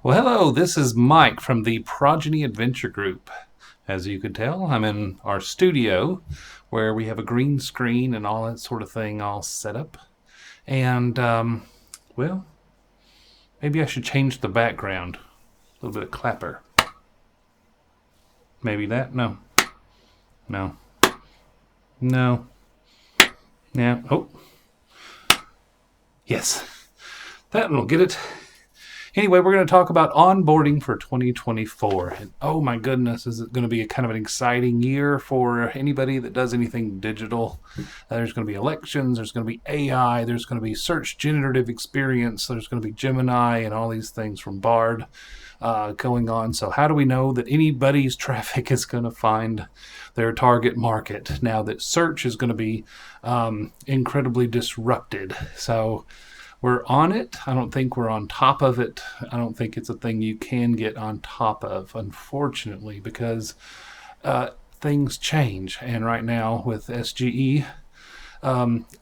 Well, hello, this is Mike from the Progeny Adventure Group. As you can tell, I'm in our studio where we have a green screen and all that sort of thing all set up. And, well, maybe I should change the background. A little bit of clapper. Maybe that? No. No. No. Yeah. Oh. Yes. That will get it. Anyway, we're going to talk about onboarding for 2024. And oh my goodness, is it going to be a kind of an exciting year for anybody that does anything digital? There's going to be elections, there's going to be AI, there's going to be search generative experience, there's going to be Gemini and all these things from Bard going on. So how do we know that anybody's traffic is going to find their target market now that search is going to be incredibly disrupted? So we're on it. I don't think we're on top of it. I don't think it's a thing you can get on top of, unfortunately, because things change. And right now with SGE,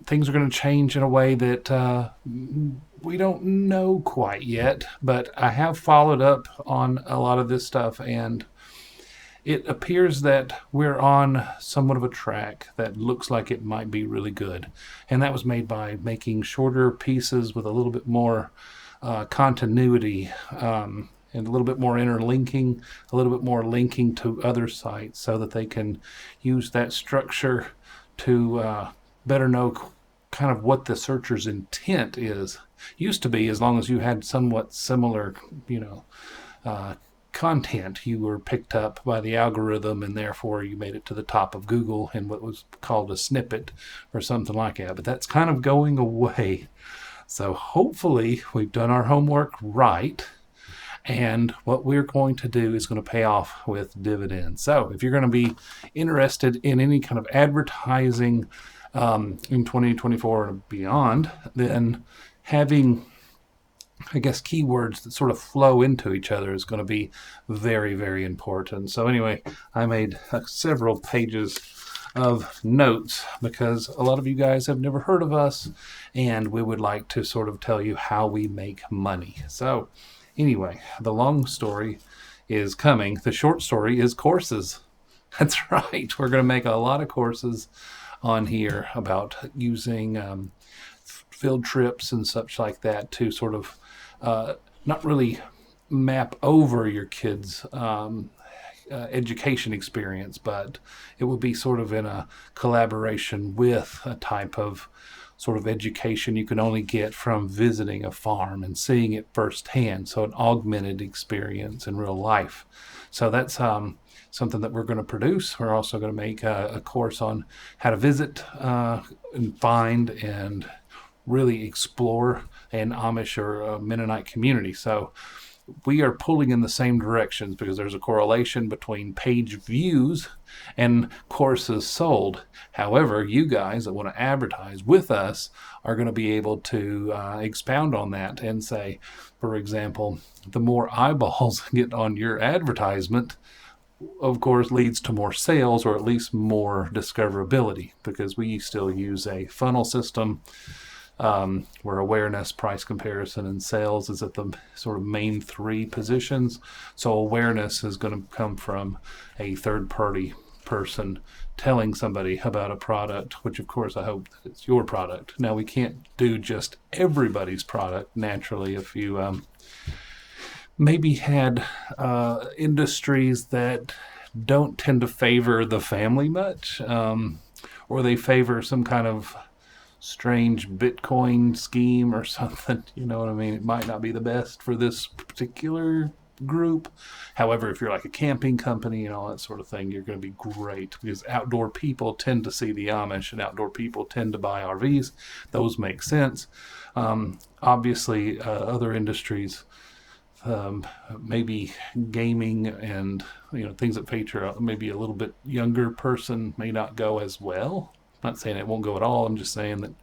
things are going to change in a way that we don't know quite yet. But I have followed up on a lot of this stuff, and it appears that we're on somewhat of a track that looks like it might be really good. And that was made by making shorter pieces with a little bit more continuity and a little bit more interlinking, a little bit more linking to other sites so that they can use that structure to better know kind of what the searcher's intent is. Used to be, as long as you had somewhat similar, content, you were picked up by the algorithm, and therefore you made it to the top of Google in what was called a snippet or something like that. But that's kind of going away. So hopefully we've done our homework right, and what we're going to do is going to pay off with dividends. So if you're going to be interested in any kind of advertising in 2024 and beyond, then having, I guess, keywords that sort of flow into each other is going to be very, very important. So anyway, I made several pages of notes because a lot of you guys have never heard of us, and we would like to sort of tell you how we make money. So anyway, the long story is coming. The short story is courses. That's right. We're going to make a lot of courses on here about using field trips and such like that to sort of not really map over your kids' education experience, but it will be sort of in a collaboration with a type of sort of education you can only get from visiting a farm and seeing it firsthand. So an augmented experience in real life. So that's something that we're going to produce. We're also going to make a course on how to visit and find and really explore an Amish or a Mennonite community. So we are pulling in the same directions because there's a correlation between page views and courses sold. However, you guys that want to advertise with us are going to be able to expound on that and say, for example, the more eyeballs get on your advertisement, of course, leads to more sales, or at least more discoverability, because we still use a funnel system where awareness, price comparison, and sales is at the sort of main three positions. So awareness is going to come from a third-party person telling somebody about a product, which of course I hope that it's your product. Now, we can't do just everybody's product. Naturally, if you maybe had industries that don't tend to favor the family much, or they favor some kind of strange Bitcoin scheme or something, you know what I mean? It might not be the best for this particular group. However, if you're like a camping company and all that sort of thing, you're going to be great, because outdoor people tend to see the Amish and outdoor people tend to buy RVs. Those make sense. Obviously, other industries, maybe gaming and things that feature maybe a little bit younger person may not go as well. I'm not saying it won't go at all. I'm just saying that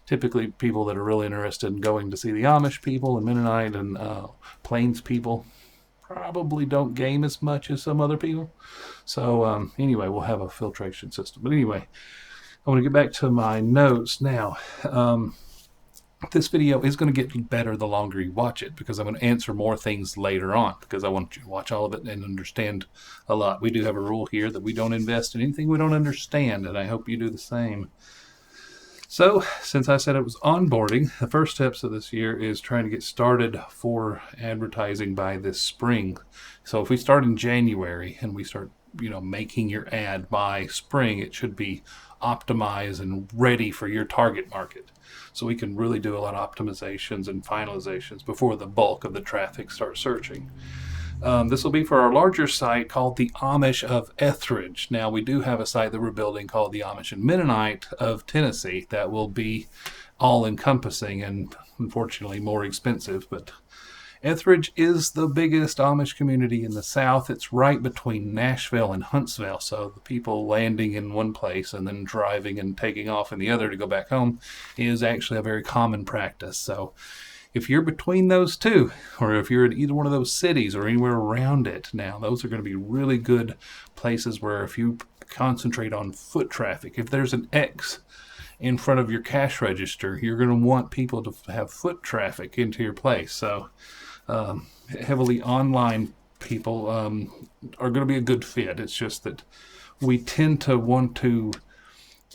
typically people that are really interested in going to see the Amish people and Mennonite and Plains people probably don't game as much as some other people. So anyway, we'll have a filtration system. But anyway, I want to get back to my notes now. this video is going to get better the longer you watch it, because I'm going to answer more things later on, because I want you to watch all of it and understand a lot. We do have a rule here that we don't invest in anything we don't understand, and I hope you do the same. So, since I said it was onboarding, the first steps of this year is trying to get started for advertising by this spring. So if we start in January and we start, making your ad by spring, it should be optimized and ready for your target market. So we can really do a lot of optimizations and finalizations before the bulk of the traffic starts searching. This will be for our larger site called the Amish of Ethridge. Now, we do have a site that we're building called the Amish and Mennonite of Tennessee that will be all-encompassing and, unfortunately, more expensive. But Ethridge is the biggest Amish community in the South. It's right between Nashville and Huntsville, so the people landing in one place and then driving and taking off in the other to go back home is actually a very common practice. So if you're between those two, or if you're in either one of those cities or anywhere around it, now those are going to be really good places where if you concentrate on foot traffic, if there's an X in front of your cash register, you're going to want people to have foot traffic into your place. So heavily online people are going to be a good fit. It's just that we tend to want to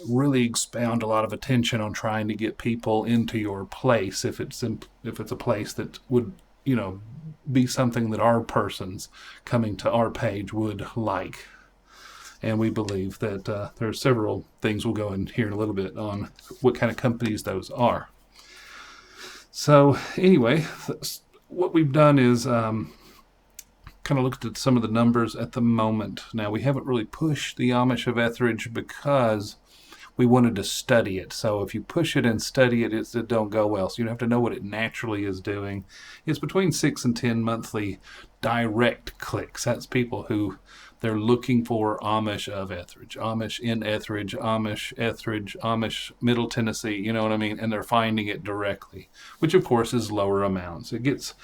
really expound a lot of attention on trying to get people into your place if it's a place that would be something that our persons coming to our page would like. And we believe that there are several things we'll go in here in a little bit on what kind of companies those are. So anyway, what we've done is kind of looked at some of the numbers at the moment. Now, we haven't really pushed the Amish of Ethridge because we wanted to study it. So if you push it and study it, it don't go well. So you have to know what it naturally is doing. It's between 6 and 10 monthly direct clicks. That's people who they're looking for Amish of Ethridge, Amish in Ethridge, Amish Middle Tennessee, you know what I mean? And they're finding it directly, which of course is lower amounts. It gets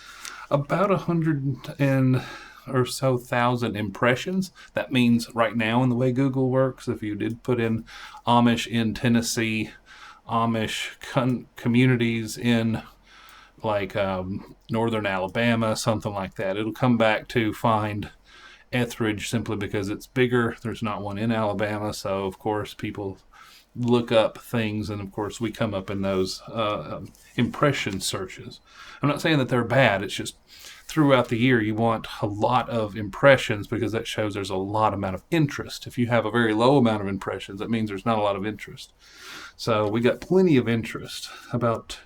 about 100 and or so thousand impressions. That means right now in the way Google works, if you did put in Amish in Tennessee, Amish communities in like northern Alabama, something like that, it'll come back to find Ethridge simply because it's bigger. There's not one in Alabama, so of course people look up things, and of course we come up in those impression searches. I'm not saying that they're bad. It's just throughout the year you want a lot of impressions because that shows there's a lot amount of interest. If you have a very low amount of impressions, that means there's not a lot of interest. So we got plenty of interest, about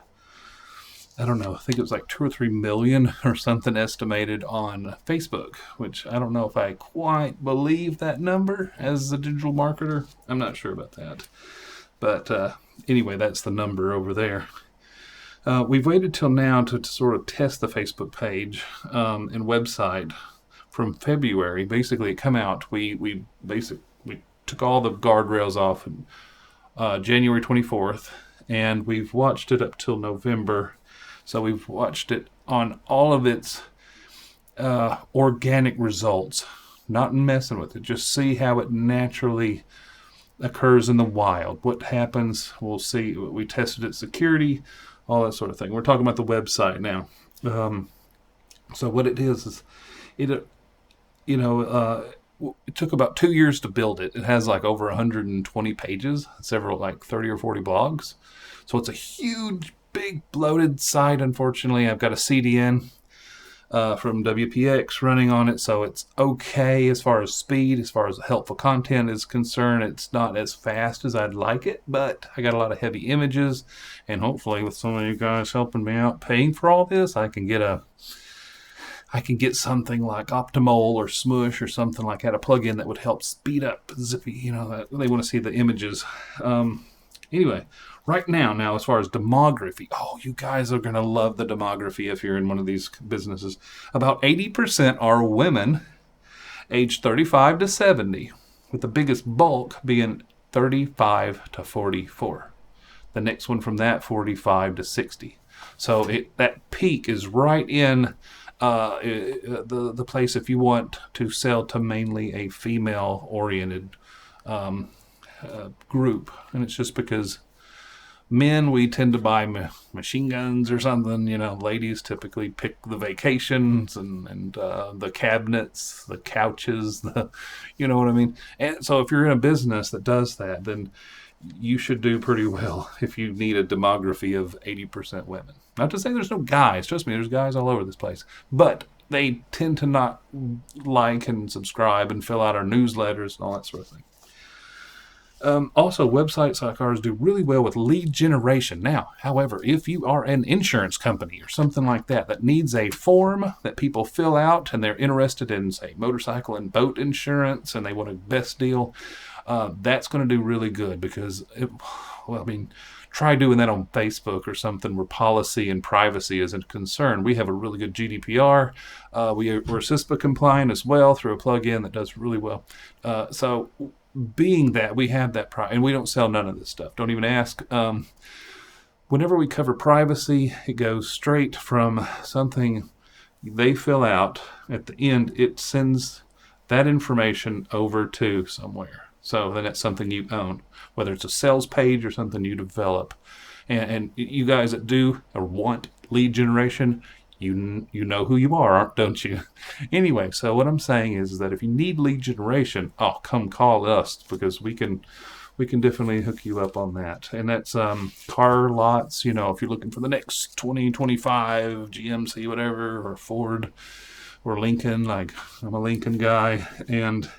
I don't know, I think it was like 2 or 3 million or something estimated on Facebook, which I don't know if I quite believe that number as a digital marketer. I'm not sure about that. But anyway, that's the number over there. We've waited till now to sort of test the Facebook page and website from February. Basically, it come out. We took all the guardrails off January 24th, and we've watched it up till November. So we've watched it on all of its organic results, not messing with it. Just see how it naturally occurs in the wild. What happens, we'll see. We tested its security, all that sort of thing. We're talking about the website now. So what it is it took about 2 years to build it. It has like over 120 pages, several like 30 or 40 blogs. So it's a huge, big bloated site. Unfortunately, I've got a CDN from WPX running on it, so it's okay as far as speed, as far as helpful content is concerned. It's not as fast as I'd like it, but I got a lot of heavy images, and hopefully with some of you guys helping me out paying for all this, I can get something like Optimal or Smush or something like that, a plugin that would help speed up Zippy. They want to see the images. Anyway, right now, as far as demography, you guys are going to love the demography if you're in one of these businesses. About 80% are women aged 35 to 70, with the biggest bulk being 35 to 44. The next one from that, 45 to 60. So that peak is right in the place if you want to sell to mainly a female-oriented group. And it's just because Men, we tend to buy machine guns or something. Ladies typically pick the vacations and the cabinets, the couches, you know what I mean? And so if you're in a business that does that, then you should do pretty well if you need a demography of 80% women. Not to say there's no guys. Trust me, there's guys all over this place. But they tend to not like and subscribe and fill out our newsletters and all that sort of thing. Also, websites like ours do really well with lead generation. Now, however, if you are an insurance company or something like that needs a form that people fill out and they're interested in, say, motorcycle and boat insurance and they want a best deal, that's going to do really good because, try doing that on Facebook or something where policy and privacy is a concern. We have a really good GDPR. We're CISPA compliant as well through a plugin that does really well. So being that we have that, and we don't sell none of this stuff. Don't even ask. Whenever we cover privacy, it goes straight from something they fill out. At the end, it sends that information over to somewhere. So then it's something you own, whether it's a sales page or something you develop. And you guys that do or want lead generation, you know who you are, don't you? Anyway, so what I'm saying is that if you need lead generation, come call us because we can definitely hook you up on that. And that's car lots, if you're looking for the next 2025 GMC, whatever, or Ford or Lincoln, like I'm a Lincoln guy, and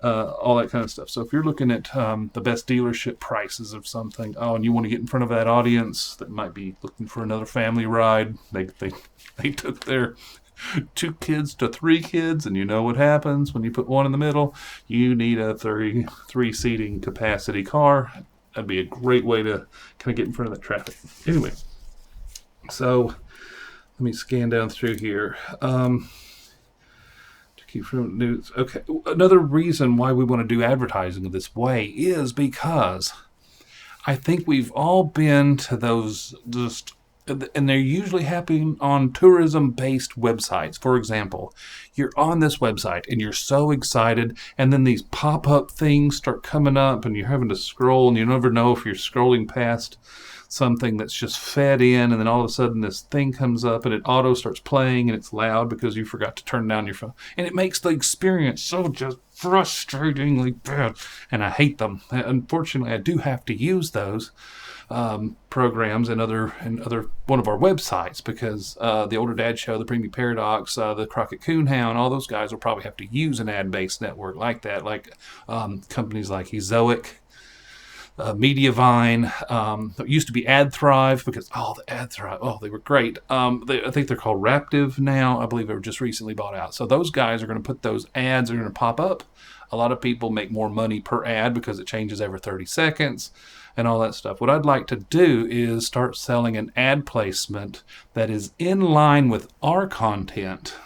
all that kind of stuff. So if you're looking at the best dealership prices of something, and you want to get in front of that audience that might be looking for another family ride, they took their 2 kids to 3 kids, and you know what happens when you put one in the middle. You need a 33 seating capacity car. That'd be a great way to kind of get in front of that traffic. Anyway, so let me scan down through here. From news. Okay, another reason why we want to do advertising this way is because I think we've all been to those and they're usually happening on tourism-based websites. For example, you're on this website and you're so excited, and then these pop-up things start coming up and you're having to scroll, and you never know if you're scrolling past something that's just fed in, and then all of a sudden this thing comes up and it auto starts playing and it's loud because you forgot to turn down your phone, and it makes the experience so just frustratingly bad, and I hate them. Unfortunately, I do have to use those programs and other one of our websites because the Older Dad Show, the Premium Paradox, the Crockett Coonhound, all those guys will probably have to use an ad-based network like that, like companies like Ezoic, Mediavine. It used to be AdThrive because the AdThrive, they were great. I think they're called Raptive now. I believe they were just recently bought out. So those guys are going to put those ads are going to pop up. A lot of people make more money per ad because it changes every 30 seconds and all that stuff. What I'd like to do is start selling an ad placement that is in line with our content.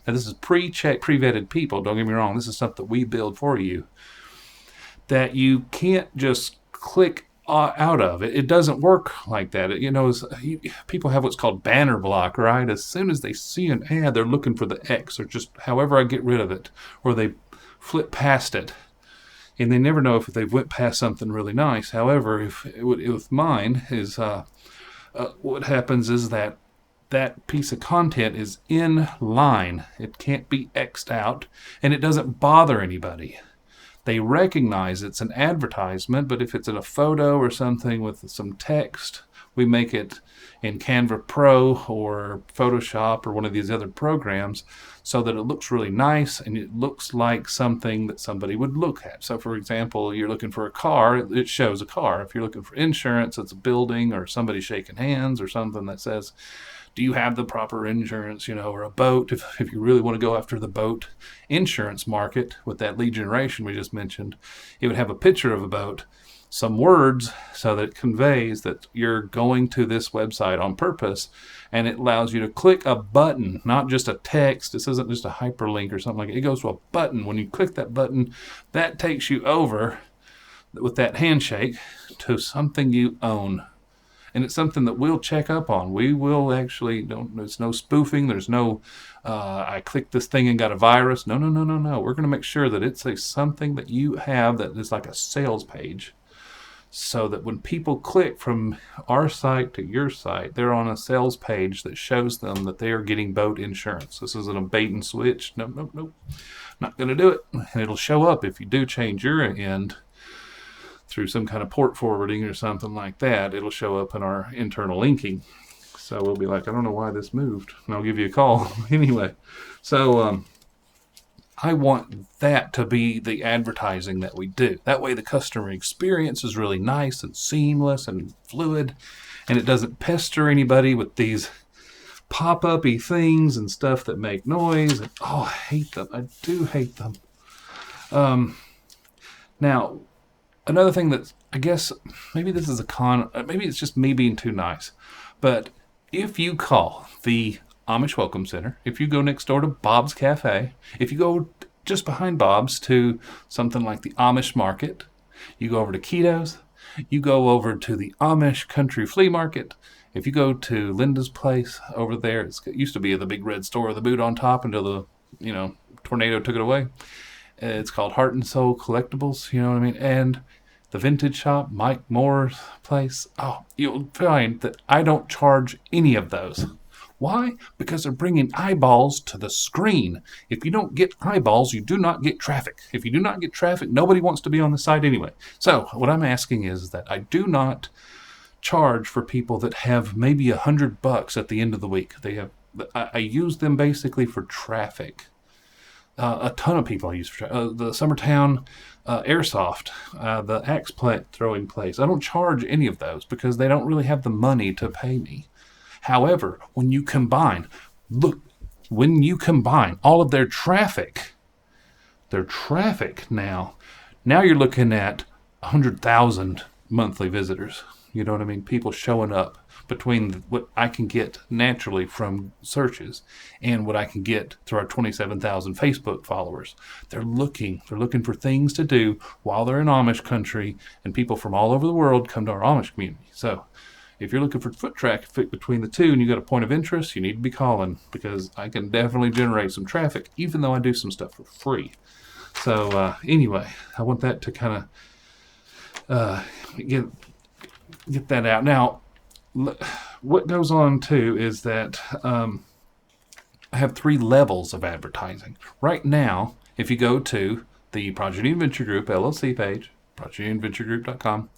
Now, this is pre-checked, pre-vetted people. Don't get me wrong. This is stuff that we build for you, that you can't just click out of. It doesn't work like that. People have what's called banner block, right? As soon as they see an ad, they're looking for the X, or just however I get rid of it, or they flip past it. And they never know if they went past something really nice. However, with mine is what happens is that piece of content is in line. It can't be X'd out, and it doesn't bother anybody. They recognize it's an advertisement, but if it's in a photo or something with some text, we make it in Canva Pro or Photoshop or one of these other programs so that it looks really nice and it looks like something that somebody would look at. So, for example, you're looking for a car, it shows a car. If you're looking for insurance, it's a building or somebody shaking hands or something that says, do you have the proper insurance, or a boat? If you really want to go after the boat insurance market with that lead generation we just mentioned, it would have a picture of a boat, some words so that it conveys that you're going to this website on purpose, and it allows you to click a button, not just a text. This isn't just a hyperlink or something like that. It goes to a button. When you click that button, that takes you over with that handshake to something you own. And it's something that we'll check up on. We will actually, there's no spoofing. There's no, I clicked this thing and got a virus. No. We're going to make sure that it's something that you have that is like a sales page. so that when people click from our site to your site, they're on a sales page that shows them that they are getting boat insurance. This isn't a bait and switch. Nope, nope, nope. Not going to do it. And it'll show up if you do change your end through some kind of port forwarding or something like that. It'll show up in our internal linking. So we'll be like, I don't know why this moved. And I'll give you a call. Anyway, so I want that to be the advertising that we do. That way the customer experience is really nice and seamless and fluid, and it doesn't pester anybody with these pop-up-y things and stuff that make noise. And, oh, I hate them. I do hate them. Now, another thing that I guess maybe this is a con, maybe it's just me being too nice, but if you call the Amish Welcome Center, if you go next door to Bob's Cafe, if you go just behind Bob's to something like the Amish Market, you go over to Keto's, you go over to the Amish Country Flea Market, if you go to Linda's place over there, it used to be the big red store with the boot on top until the, tornado took it away. It's called Heart and Soul Collectibles, you know what I mean? And the vintage shop, Mike Moore's place, you'll find that I don't charge any of those. Why? Because they're bringing eyeballs to the screen. If you don't get eyeballs, you do not get traffic. If you do not get traffic, nobody wants to be on the site anyway. So what I'm asking is that I do not charge for people that have maybe $100 at the end of the week. I use them basically for traffic. A ton of people I use for the Summertown Airsoft, the axe plant throwing place. I don't charge any of those because they don't really have the money to pay me. However, when you combine all of their traffic now you're looking at 100,000 monthly visitors. You know what I mean? People showing up between what I can get naturally from searches and what I can get through our 27,000 Facebook followers. They're looking for things to do while they're in Amish country, and people from all over the world come to our Amish community. So if you're looking for foot traffic between the two and you got a point of interest, you need to be calling, because I can definitely generate some traffic, even though I do some stuff for free. So anyway, I want that to kind of get that out. Now, what goes on too is that I have 3 levels of advertising. Right now, if you go to the Project Adventure Group LLC page, projectadventuregroup.com,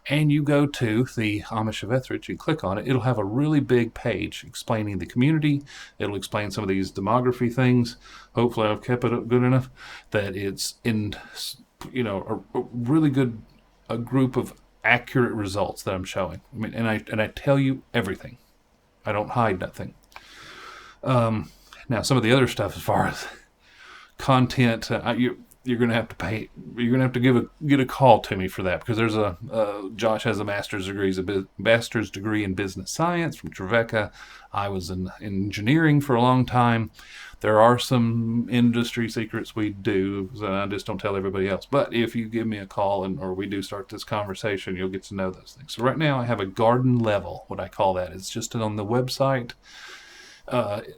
and you go to the Amish of Ethridge, you click on it, it'll have a really big page explaining the community. It'll explain some of these demography things. Hopefully I've kept it up good enough that it's in, a really good group of accurate results that I'm showing. I mean, and I tell you everything. I don't hide nothing. Now, some of the other stuff as far as content, you're going to have to pay. You're going to have to get a call to me for that, because there's Josh has a master's degree in business science from Trevecca. I was in engineering for a long time. There are some industry secrets we do, so I just don't tell everybody else. But if you give me a call or we do start this conversation, you'll get to know those things. So right now I have a garden level, what I call that. It's just on the website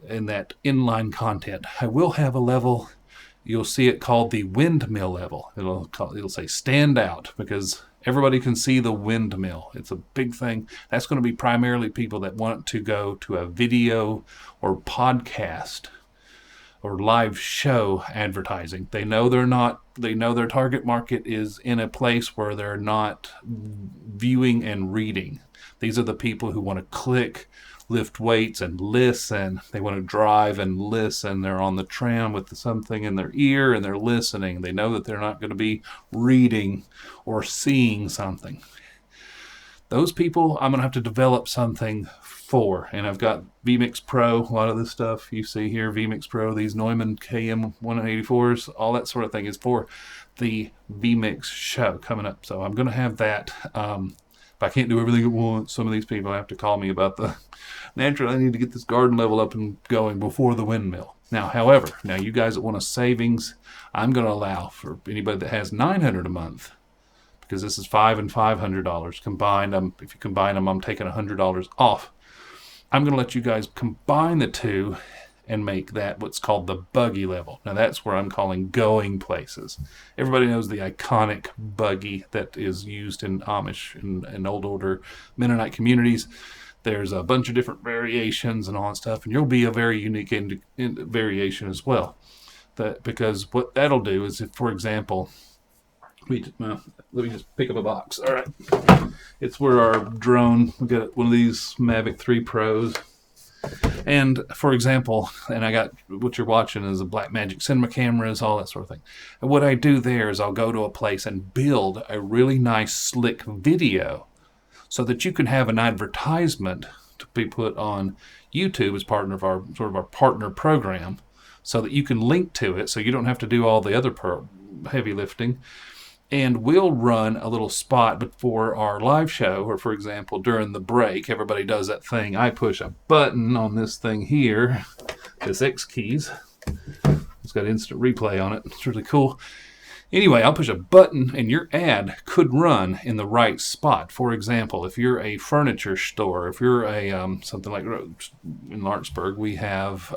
in that inline content. I will have a level. You'll see it called the windmill level. It'll say stand out, because everybody can see the windmill. It's a big thing. That's going to be primarily people that want to go to a video or podcast or live show advertising. They know their target market is in a place where they're not viewing and reading. These are the people who want to click, lift weights, and listen. They want to drive and listen. They're on the tram with something in their ear and they're listening. They know that they're not going to be reading or seeing something. Those people, I'm going to have to develop something for. And I've got vMix Pro, a lot of this stuff you see here, vMix Pro, these Neumann KM184s, all that sort of thing is for the vMix show coming up. So I'm going to have that. If I can't do everything at once, some of these people have to call me about naturally I need to get this garden level up and going before the windmill. Now, however, you guys that want a savings, I'm going to allow for anybody that has $900 a month, because this is $500 and $500 combined. If you combine them, I'm taking $100 off. I'm going to let you guys combine the two and make that what's called the buggy level. Now that's where I'm calling going places. Everybody knows the iconic buggy that is used in Amish and old order Mennonite communities. There's a bunch of different variations and all that stuff, and you'll be a very unique variation as well. Because what that'll do is, if, for example, let me just pick up a box. All right. It's where our drone, we got one of these Mavic 3 Pros. And for example, and I got what you're watching is a Blackmagic cinema cameras, all that sort of thing. And what I do there is I'll go to a place and build a really nice slick video so that you can have an advertisement to be put on YouTube as part of our sort of our partner program, so that you can link to it so you don't have to do all the other heavy lifting. And we'll run a little spot before our live show, or for example, during the break, everybody does that thing. I push a button on this thing here, this X keys. It's got instant replay on it. It's really cool. Anyway, I'll push a button and your ad could run in the right spot. For example, if you're a furniture store, if you're a something like in Lawrenceburg, we have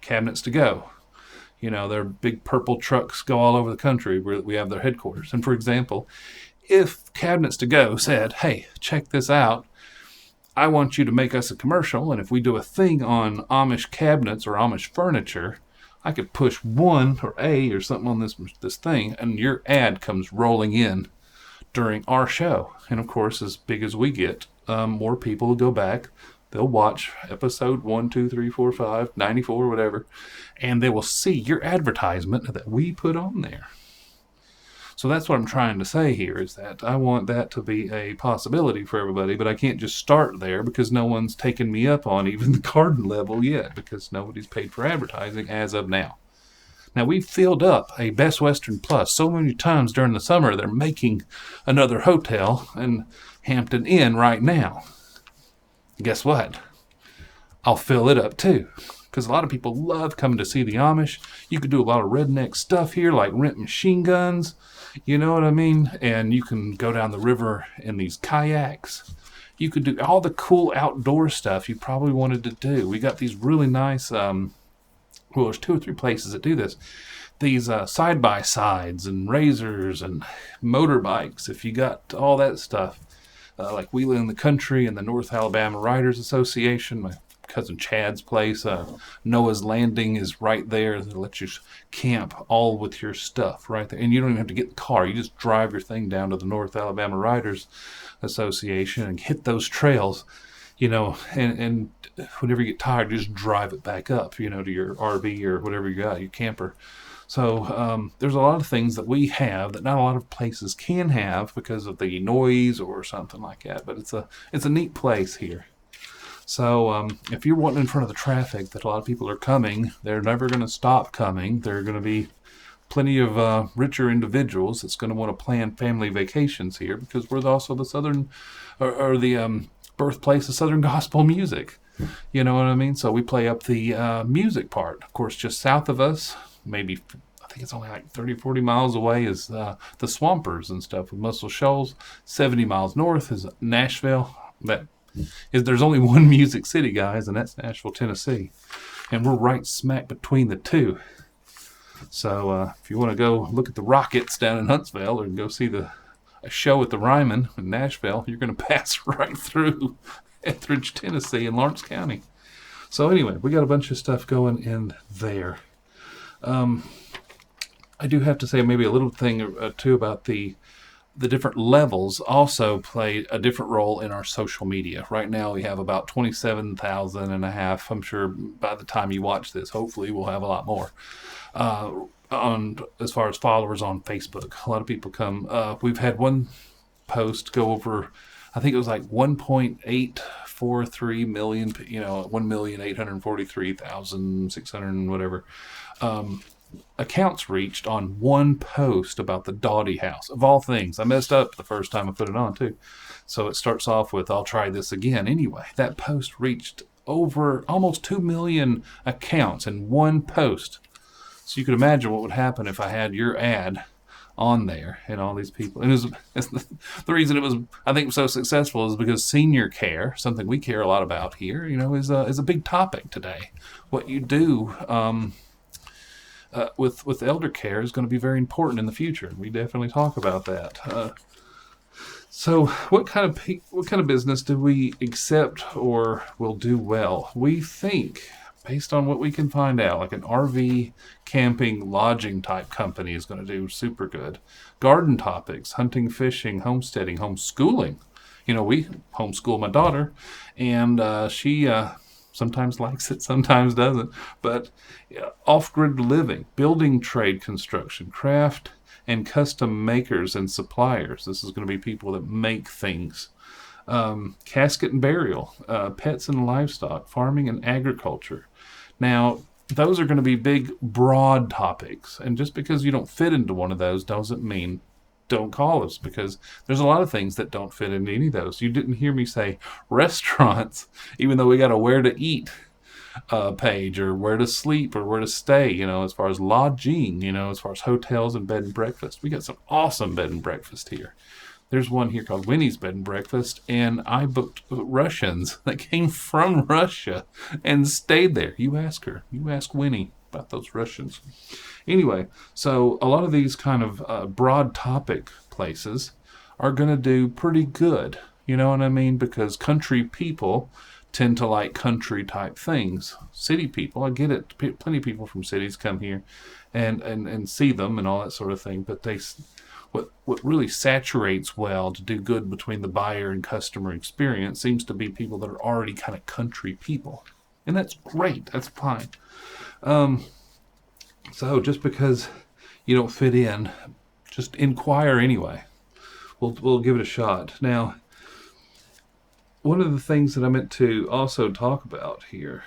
Cabinets to Go. You know, their big purple trucks go all over the country where we have their headquarters. And for example, if Cabinets to Go said, hey, check this out, I want you to make us a commercial, and if we do a thing on Amish cabinets or Amish furniture, I could push 1 or A or something on this thing, and your ad comes rolling in during our show. And of course, as big as we get, more people will go back. They'll watch episode 1, 2, 3, 4, 5, 94, whatever, and they will see your advertisement that we put on there. So that's what I'm trying to say here, is that I want that to be a possibility for everybody, but I can't just start there because no one's taken me up on even the garden level yet, because nobody's paid for advertising as of now. Now, we've filled up a Best Western Plus so many times during the summer, they're making another hotel in Hampton Inn right now. Guess what? I'll fill it up too, because a lot of people love coming to see the Amish. You could do a lot of redneck stuff here, like rent machine guns, you know what I mean? And you can go down the river in these kayaks. You could do all the cool outdoor stuff you probably wanted to do. We got these really nice, well, there's 2 or 3 places that do this. These side-by-sides and razors and motorbikes, if you got all that stuff. Like Wheeling in the Country and the North Alabama Writers Association, my cousin Chad's place. Noah's Landing is right there. They'll let you camp all with your stuff right there. And you don't even have to get the car. You just drive your thing down to the North Alabama Writers Association and hit those trails, you know, and whenever you get tired, just drive it back up, you know, to your RV or whatever you got, your camper. So there's a lot of things that we have that not a lot of places can have because of the noise or something like that. But it's a neat place here. So if you're wanting in front of the traffic that a lot of people are coming, they're never going to stop coming. There are going to be plenty of richer individuals that's going to want to plan family vacations here, because we're also the southern or the birthplace of Southern gospel music. You know what I mean? So we play up the music part. Of course, just south of us, maybe I think it's only like 30, 40 miles away, is the Swampers and stuff with Muscle Shoals. 70 miles north is Nashville. There's only one Music City, guys, and that's Nashville, Tennessee. And we're right smack between the two. So if you want to go look at the Rockets down in Huntsville or go see a show at the Ryman in Nashville, you're going to pass right through Ethridge, Tennessee, in Lawrence County. So anyway, we got a bunch of stuff going in there. I do have to say maybe a little thing or two about the different levels also play a different role in our social media. Right now we have about 27,000 and a half. I'm sure by the time you watch this, hopefully we'll have a lot more. On as far as followers on Facebook, a lot of people come. We've had one post go over, I think it was like 1.843 million, 1,843,600 whatever accounts reached on one post about the Dowdy House. Of all things, I messed up the first time I put it on too. So it starts off with, I'll try this again. Anyway, that post reached over almost 2 million accounts in one post. So you could imagine what would happen if I had your ad on there, and all these people. And the reason it was, I think, so successful is because senior care, something we care a lot about here, is a big topic today. What you do with elder care is going to be very important in the future. We definitely talk about that. So, what kind of business do we accept or will do well? We think, based on what we can find out, like an RV camping lodging type company is going to do super good. Garden topics, hunting, fishing, homesteading, homeschooling. We homeschool my daughter, and she sometimes likes it, sometimes doesn't. But off-grid living, building trade construction, craft and custom makers and suppliers. This is going to be people that make things. Casket and burial, pets and livestock, farming and agriculture. Now, those are going to be big, broad topics. And just because you don't fit into one of those doesn't mean don't call us, because there's a lot of things that don't fit into any of those. You didn't hear me say restaurants, even though we got a where to eat page, or where to sleep, or where to stay, as far as lodging, as far as hotels and bed and breakfast. We got some awesome bed and breakfast here. There's one here called Winnie's Bed and Breakfast, and I booked Russians that came from Russia and stayed there. You ask her. You ask Winnie about those Russians. Anyway, so a lot of these kind of broad topic places are going to do pretty good. You know what I mean? Because country people tend to like country type things. City people, I get it. Plenty of people from cities come here and see them and all that sort of thing. But what really saturates well to do good between the buyer and customer experience seems to be people that are already kind of country people. And that's great. That's fine. So just because you don't fit in, just inquire anyway. We'll give it a shot. Now, one of the things that I meant to also talk about here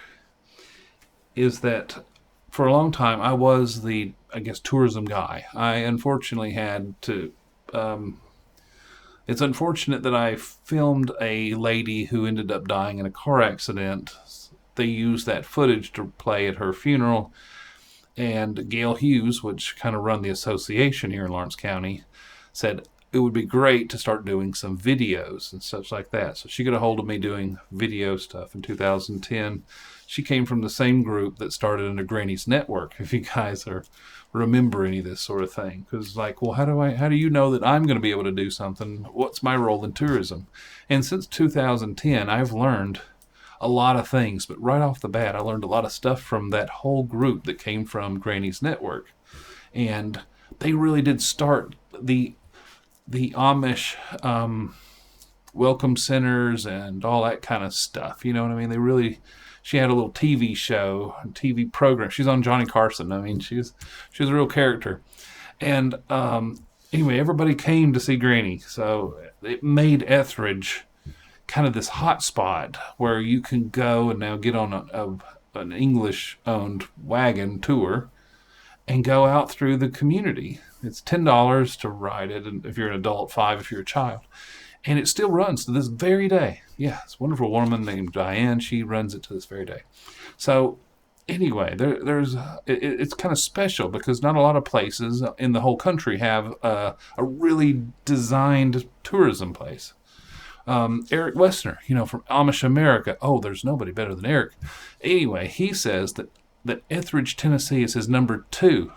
is that for a long time I was the, tourism guy. I unfortunately had to, it's unfortunate that I filmed a lady who ended up dying in a car accident. They used that footage to play at her funeral, and Gail Hughes, which kind of run the association here in Lawrence County, said it would be great to start doing some videos and such like that. So she got a hold of me doing video stuff in 2010. She came from the same group that started under Granny's Network, if you guys remember any of this sort of thing. Because well, how do you know that I'm going to be able to do something? What's my role in tourism? And since 2010, I've learned a lot of things. But right off the bat, I learned a lot of stuff from that whole group that came from Granny's Network. And they really did start the Amish welcome centers and all that kind of stuff. You know what I mean? She had a little TV show, TV program. She's on Johnny Carson. I mean, she was a real character. And anyway, everybody came to see Granny. So it made Ethridge kind of this hot spot where you can go and now get on an English-owned wagon tour and go out through the community. It's $10 to ride it, and if you're an adult, $5 if you're a child. And it still runs to this very day. Yeah, it's a wonderful woman named Diane. She runs it to this very day. So anyway, it's kind of special because not a lot of places in the whole country have a really designed tourism place. Eric Wessner, from Amish America. Oh, there's nobody better than Eric. Anyway, he says that Ethridge, Tennessee is his number 2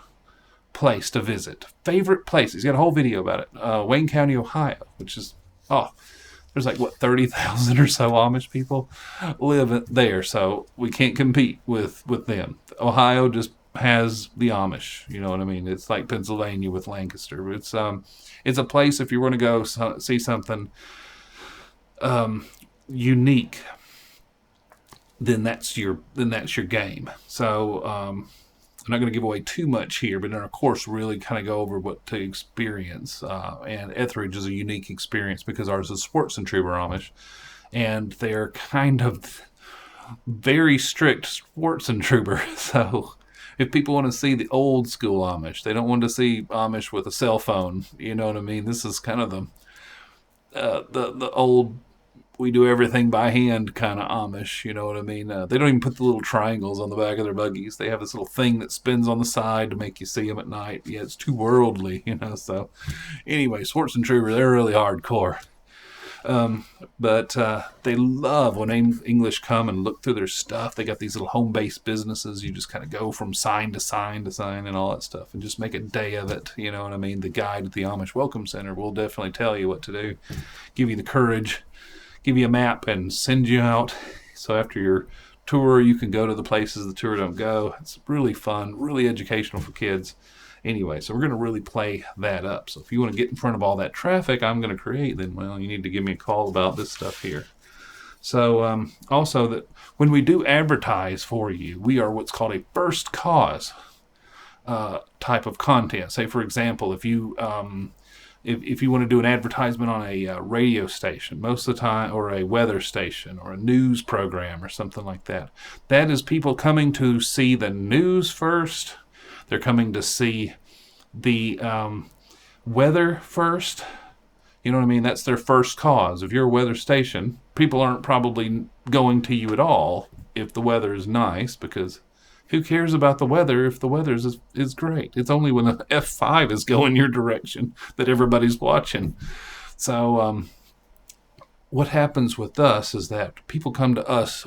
place to visit. Favorite place. He's got a whole video about it. Wayne County, Ohio, which is, there's 30,000 or so Amish people live there, so we can't compete with them. Ohio just has the Amish, you know what I mean? It's like Pennsylvania with Lancaster. It's a place, if you want to go see something unique, then that's your game. So I'm not going to give away too much here, but in our course, really kind of go over what to experience. And Ethridge is a unique experience because ours is sports and trooper Amish, and they're kind of very strict sports and trooper. So if people want to see the old school Amish, they don't want to see Amish with a cell phone. You know what I mean? This is kind of the old we do everything by hand kind of Amish, you know what I mean? They don't even put the little triangles on the back of their buggies. They have this little thing that spins on the side to make you see them at night. Yeah, it's too worldly, you know. So anyway, Swartz and Truber, they're really hardcore. But they love when English come and look through their stuff. They got these little home-based businesses. You just kind of go from sign to sign to sign and all that stuff and just make a day of it. You know what I mean? The guide at the Amish Welcome Center will definitely tell you what to do, give you the courage, give you a map, and send you out. So after your tour, you can go to the places the tour don't go. It's really fun, really educational for kids. Anyway, so we're going to really play that up. So if you want to get in front of all that traffic I'm going to create, then, well, you need to give me a call about this stuff here. So also that when we do advertise for you, we are what's called a first cause type of content. Say, for example, if you if you want to do an advertisement on a radio station most of the time, or a weather station, or a news program or something like that, that is people coming to see the news first. They're coming to see the weather first. You know what I mean? That's their first cause. If you're a weather station, people aren't probably going to you at all if the weather is nice, because who cares about the weather if the weather is great? It's only when the F5 is going your direction that everybody's watching. So what happens with us is that people come to us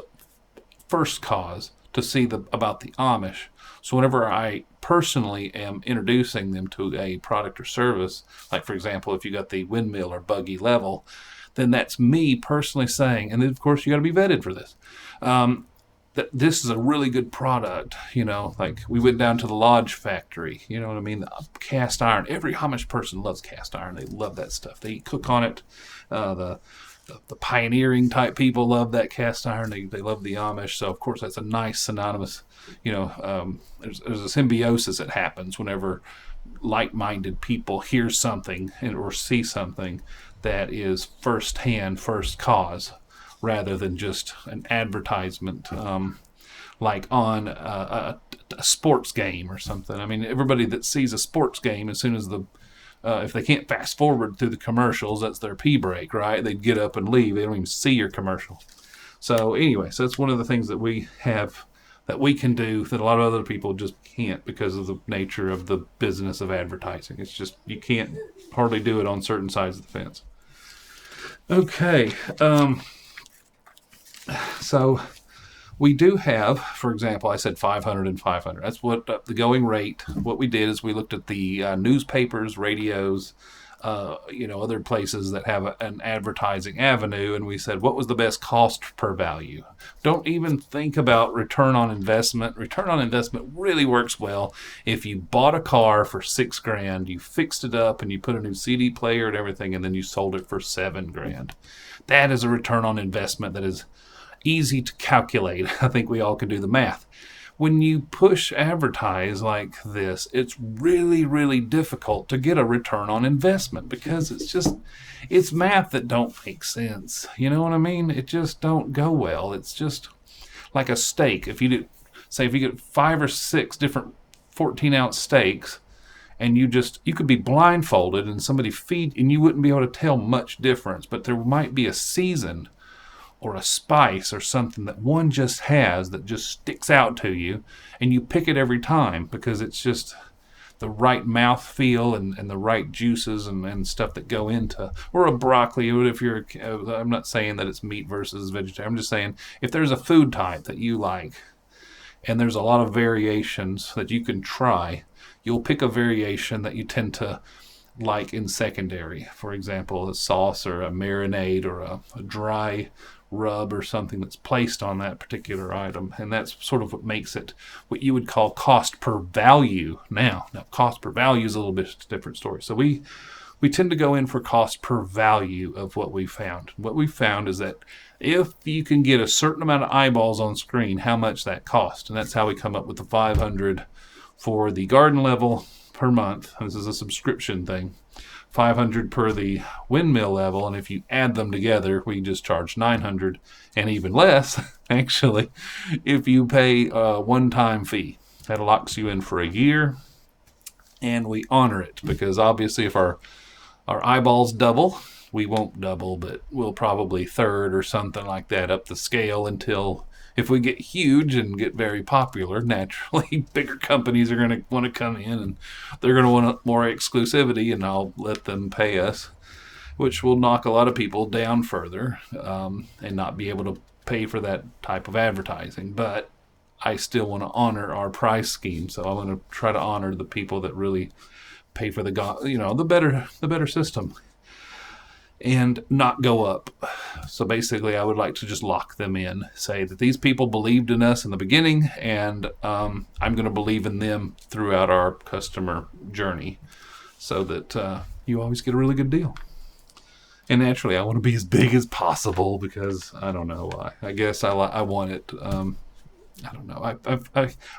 first cause to see about the Amish. So whenever I personally am introducing them to a product or service, like, for example, if you got the windmill or buggy level, then that's me personally saying, and then of course you got to be vetted for this, that this is a really good product. You know, like we went down to the Lodge factory, you know what I mean? The cast iron. Every Amish person loves cast iron. They love that stuff. They cook on it. The pioneering type people love that cast iron. They love the Amish. So, of course, that's a nice synonymous, you know, there's a symbiosis that happens whenever like-minded people hear something or see something that is first-hand, first cause, rather than just an advertisement like on a sports game or something. I mean, everybody that sees a sports game, as soon as if they can't fast forward through the commercials, that's their pee break, right? They'd get up and leave. They don't even see your commercial. So anyway, so that's one of the things that we have that we can do that a lot of other people just can't because of the nature of the business of advertising. It's just, you can't hardly do it on certain sides of the fence. Okay. So we do have, for example, I said 500 and 500. That's what the going rate. What we did is we looked at the newspapers, radios, other places that have an advertising avenue, and we said, what was the best cost per value? Don't even think about return on investment. Return on investment really works well if you bought a car for $6,000, you fixed it up, and you put a new CD player and everything, and then you sold it for $7,000. That is a return on investment that is easy to calculate. I think we all can do the math. When you push advertise like this, it's really, really difficult to get a return on investment because it's math that don't make sense. You know what I mean? It just don't go well. It's just like a steak. If you get 5 or 6 different 14-ounce steaks, and you could be blindfolded and somebody and you wouldn't be able to tell much difference, but there might be a season or a spice or something that one just has that just sticks out to you, and you pick it every time because it's just the right mouth feel and the right juices and stuff that go into, or a broccoli. If you're, I'm not saying that it's meat versus vegetarian. I'm just saying if there's a food type that you like and there's a lot of variations that you can try, you'll pick a variation that you tend to like in secondary. For example, a sauce or a marinade or a dry rub or something that's placed on that particular item, and that's sort of what makes it what you would call cost per value. Now cost per value is a little bit different story. So we tend to go in for cost per value of what we found. What we found is that if you can get a certain amount of eyeballs on screen, how much that costs, and that's how we come up with the 500 for the garden level per month. This is a subscription thing. 500 per the windmill level, and if you add them together, we just charge 900, and even less, actually, if you pay a one-time fee. That locks you in for a year, and we honor it, because obviously if our eyeballs double, we won't double, but we'll probably third or something like that up the scale until if we get huge and get very popular, naturally bigger companies are going to want to come in and they're going to want more exclusivity, and I'll let them pay us, which will knock a lot of people down further and not be able to pay for that type of advertising. But I still want to honor our price scheme, so I'm going to try to honor the people that really pay for the better system and not go up. So basically, I would like to just lock them in, say that these people believed in us in the beginning, and I'm going to believe in them throughout our customer journey, so that you always get a really good deal. And naturally, I want to be as big as possible because I don't know why. I guess I want it. I don't know.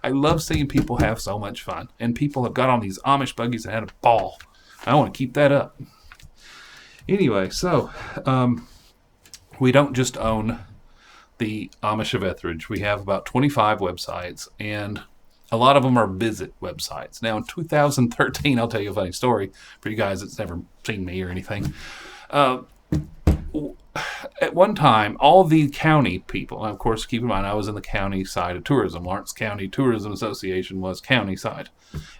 I love seeing people have so much fun, and people have got on these Amish buggies and had a ball. I want to keep that up. Anyway, so we don't just own the Amish of Ethridge. We have about 25 websites, and a lot of them are visit websites. Now, in 2013, I'll tell you a funny story for you guys that's never seen me or anything. At one time, all the county people, and of course, keep in mind, I was in the county side of tourism. Lawrence County Tourism Association was county side.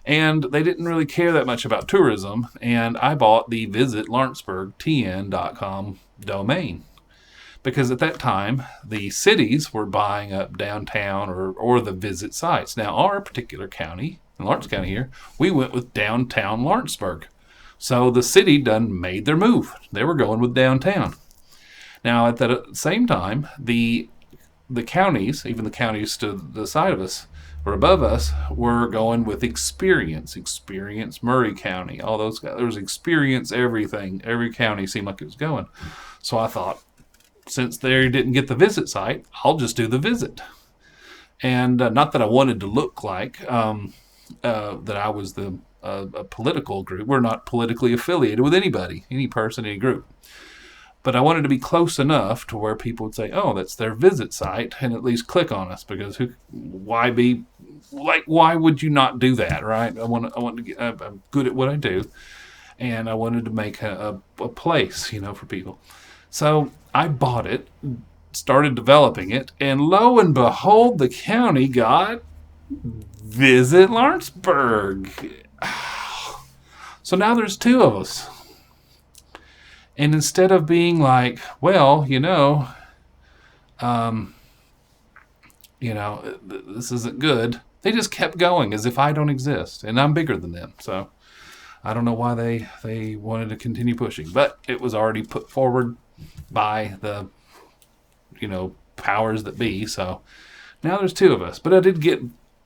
And they didn't really care that much about tourism, and I bought the visitlawrenceburgtn.com domain. Because at that time, the cities were buying up downtown or the visit sites. Now, our particular county, in Lawrence County here, we went with downtown Lawrenceburg. So the city done made their move. They were going with downtown. Now, at the same time, the counties, even the counties to the side of us or above us, were going with Experience Murray County, all those guys. There was Experience everything. Every county seemed like it was going. So I thought, since they didn't get the visit site, I'll just do the visit. And not that I wanted to look like that I was a political group. We're not politically affiliated with anybody, any person, any group. But I wanted to be close enough to where people would say, "Oh, that's their visit site," and at least click on us, because why would you not do that, right? I want to get. I'm good at what I do, and I wanted to make a place, for people. So I bought it, started developing it, and lo and behold, the county got Visit Lawrenceburg. So now there's two of us. And instead of being like, well, this isn't good, they just kept going as if I don't exist, and I'm bigger than them. So I don't know why they wanted to continue pushing, but it was already put forward by the, powers that be. So now there's two of us, but I did get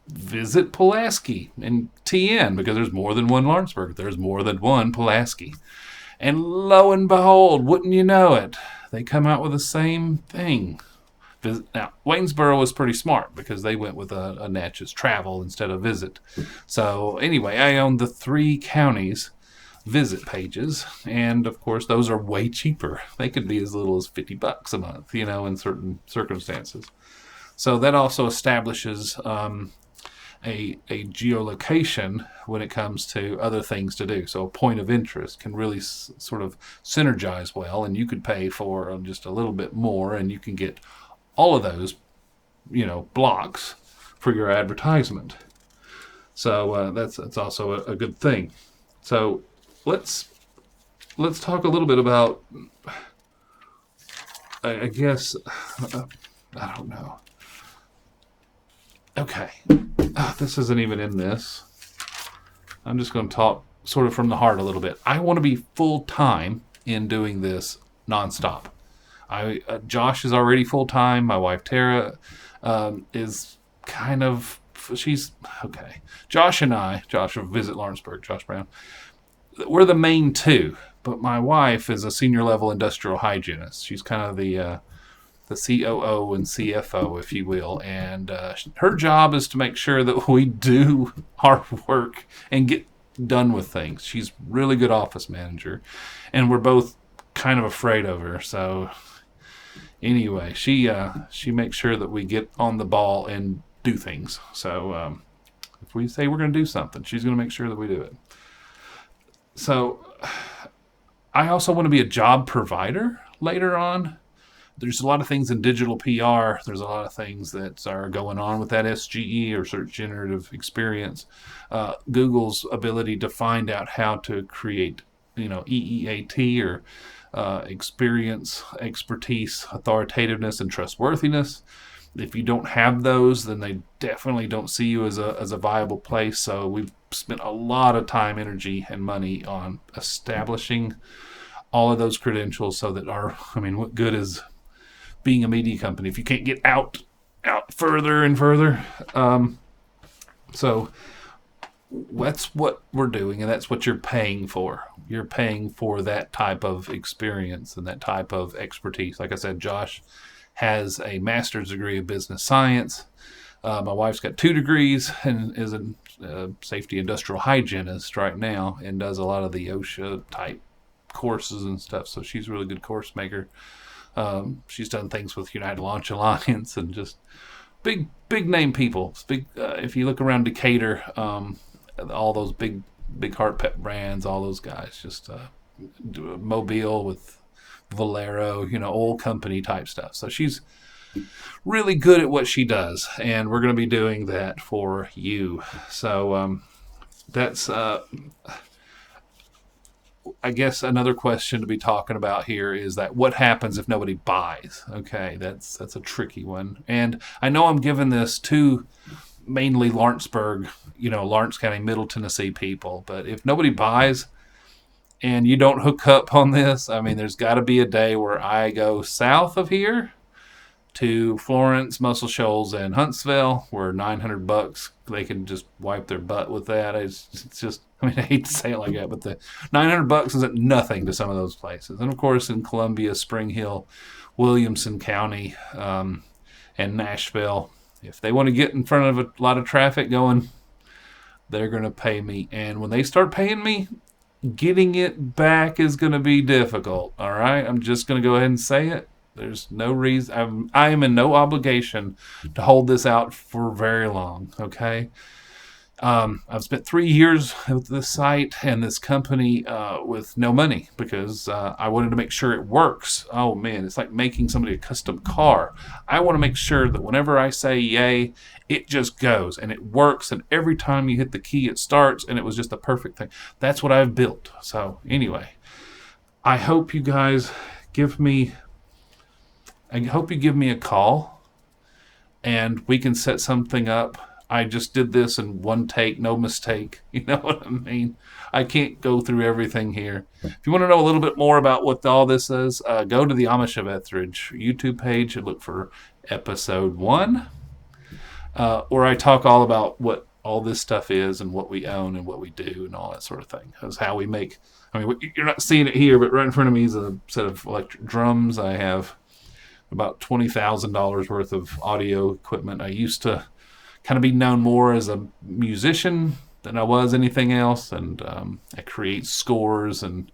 Visit Pulaski and TN, because there's more than one Lawrenceburg. There's more than one Pulaski. And lo and behold, wouldn't you know it, they come out with the same thing. Now, Waynesboro was pretty smart because they went with a Natchez Travel instead of Visit. So anyway, I own the 3 counties visit pages, and of course those are way cheaper. They could be as little as $50 a month, in certain circumstances. So that also establishes a geolocation when it comes to other things to do. So a point of interest can really sort of synergize well, and you could pay for just a little bit more, and you can get all of those, blocks for your advertisement. So that's also a good thing. So let's talk a little bit about, I guess, I don't know. Okay. This isn't even in this. I'm just going to talk sort of from the heart a little bit. I want to be full-time in doing this nonstop. Josh is already full-time. My wife, Tara, is kind of... She's... Okay. Josh and I, Josh of Visit Lawrenceburg, Josh Brown, we're the main two. But my wife is a senior-level industrial hygienist. She's kind of the COO and CFO, if you will, and her job is to make sure that we do our work and get done with things. She's really good office manager, and we're both kind of afraid of her. So anyway, she makes sure that we get on the ball and do things. So if we say we're going to do something, she's going to make sure that we do it. So I also want to be a job provider later on. There's a lot of things in digital PR. There's a lot of things that are going on with that SGE or search generative experience. Google's ability to find out how to create, EEAT or experience, expertise, authoritativeness, and trustworthiness. If you don't have those, then they definitely don't see you as a viable place. So we've spent a lot of time, energy, and money on establishing all of those credentials so that what good is being a media company if you can't get out further and further? So that's what we're doing, and that's what you're paying for. You're paying for that type of experience and that type of expertise. Like I said, Josh has a master's degree of business science. My wife's got 2 degrees and is a safety industrial hygienist right now and does a lot of the OSHA type courses and stuff. So she's a really good course maker. She's done things with United Launch Alliance and just big name people. If you look around Decatur, all those big heart pet brands, all those guys, just Mobile with Valero, oil company type stuff. So she's really good at what she does, and we're going to be doing that for you. So that's I guess another question to be talking about here is that what happens if nobody buys? Okay, that's a tricky one. And I know I'm giving this to mainly Lawrenceburg, Lawrence County, Middle Tennessee people, but if nobody buys and you don't hook up on this, there's got to be a day where I go south of here to Florence, Muscle Shoals, and Huntsville, where $900 they can just wipe their butt with that. It's just, I hate to say it like that, but the $900 isn't nothing to some of those places. And of course, in Columbia, Spring Hill, Williamson County, and Nashville, if they want to get in front of a lot of traffic going, they're going to pay me. And when they start paying me, getting it back is going to be difficult. All right, I'm just going to go ahead and say it. There's no reason. I am in no obligation to hold this out for very long. Okay. I've spent 3 years with this site and this company with no money because I wanted to make sure it works. Oh man, it's like making somebody a custom car. I want to make sure that whenever I say yay, it just goes and it works. And every time you hit the key, it starts, and it was just the perfect thing. That's what I've built. So anyway, I hope you guys give me a call and we can set something up. I just did this in one take, no mistake. You know what I mean? I can't go through everything here. If you want to know a little bit more about what all this is, go to the Amish of Ethridge YouTube page and look for episode 1, where I talk all about what all this stuff is and what we own and what we do and all that sort of thing. That's how we make. You're not seeing it here, but right in front of me is a set of electric drums. I have about $20,000 worth of audio equipment. I used to kind of be known more as a musician than I was anything else, and I create scores and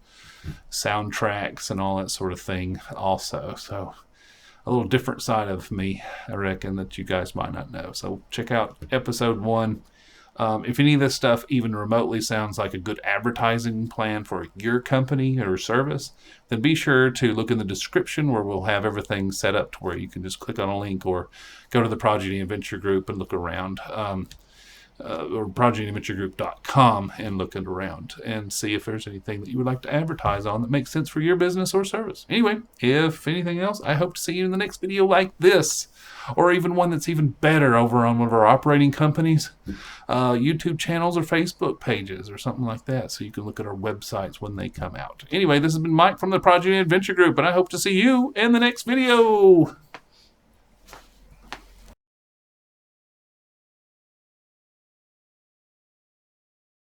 soundtracks and all that sort of thing also. So a little different side of me, I reckon, that you guys might not know. So check out episode 1. If any of this stuff even remotely sounds like a good advertising plan for your company or service, then be sure to look in the description where we'll have everything set up to where you can just click on a link or go to the Progeny Adventure Group and look around, or progenyadventuregroup.com and look around and see if there's anything that you would like to advertise on that makes sense for your business or service. Anyway, if anything else, I hope to see you in the next video like this, or even one that's even better over on one of our operating companies, YouTube channels or Facebook pages or something like that, so you can look at our websites when they come out. Anyway, this has been Mike from the Progeny Adventure Group, and I hope to see you in the next video.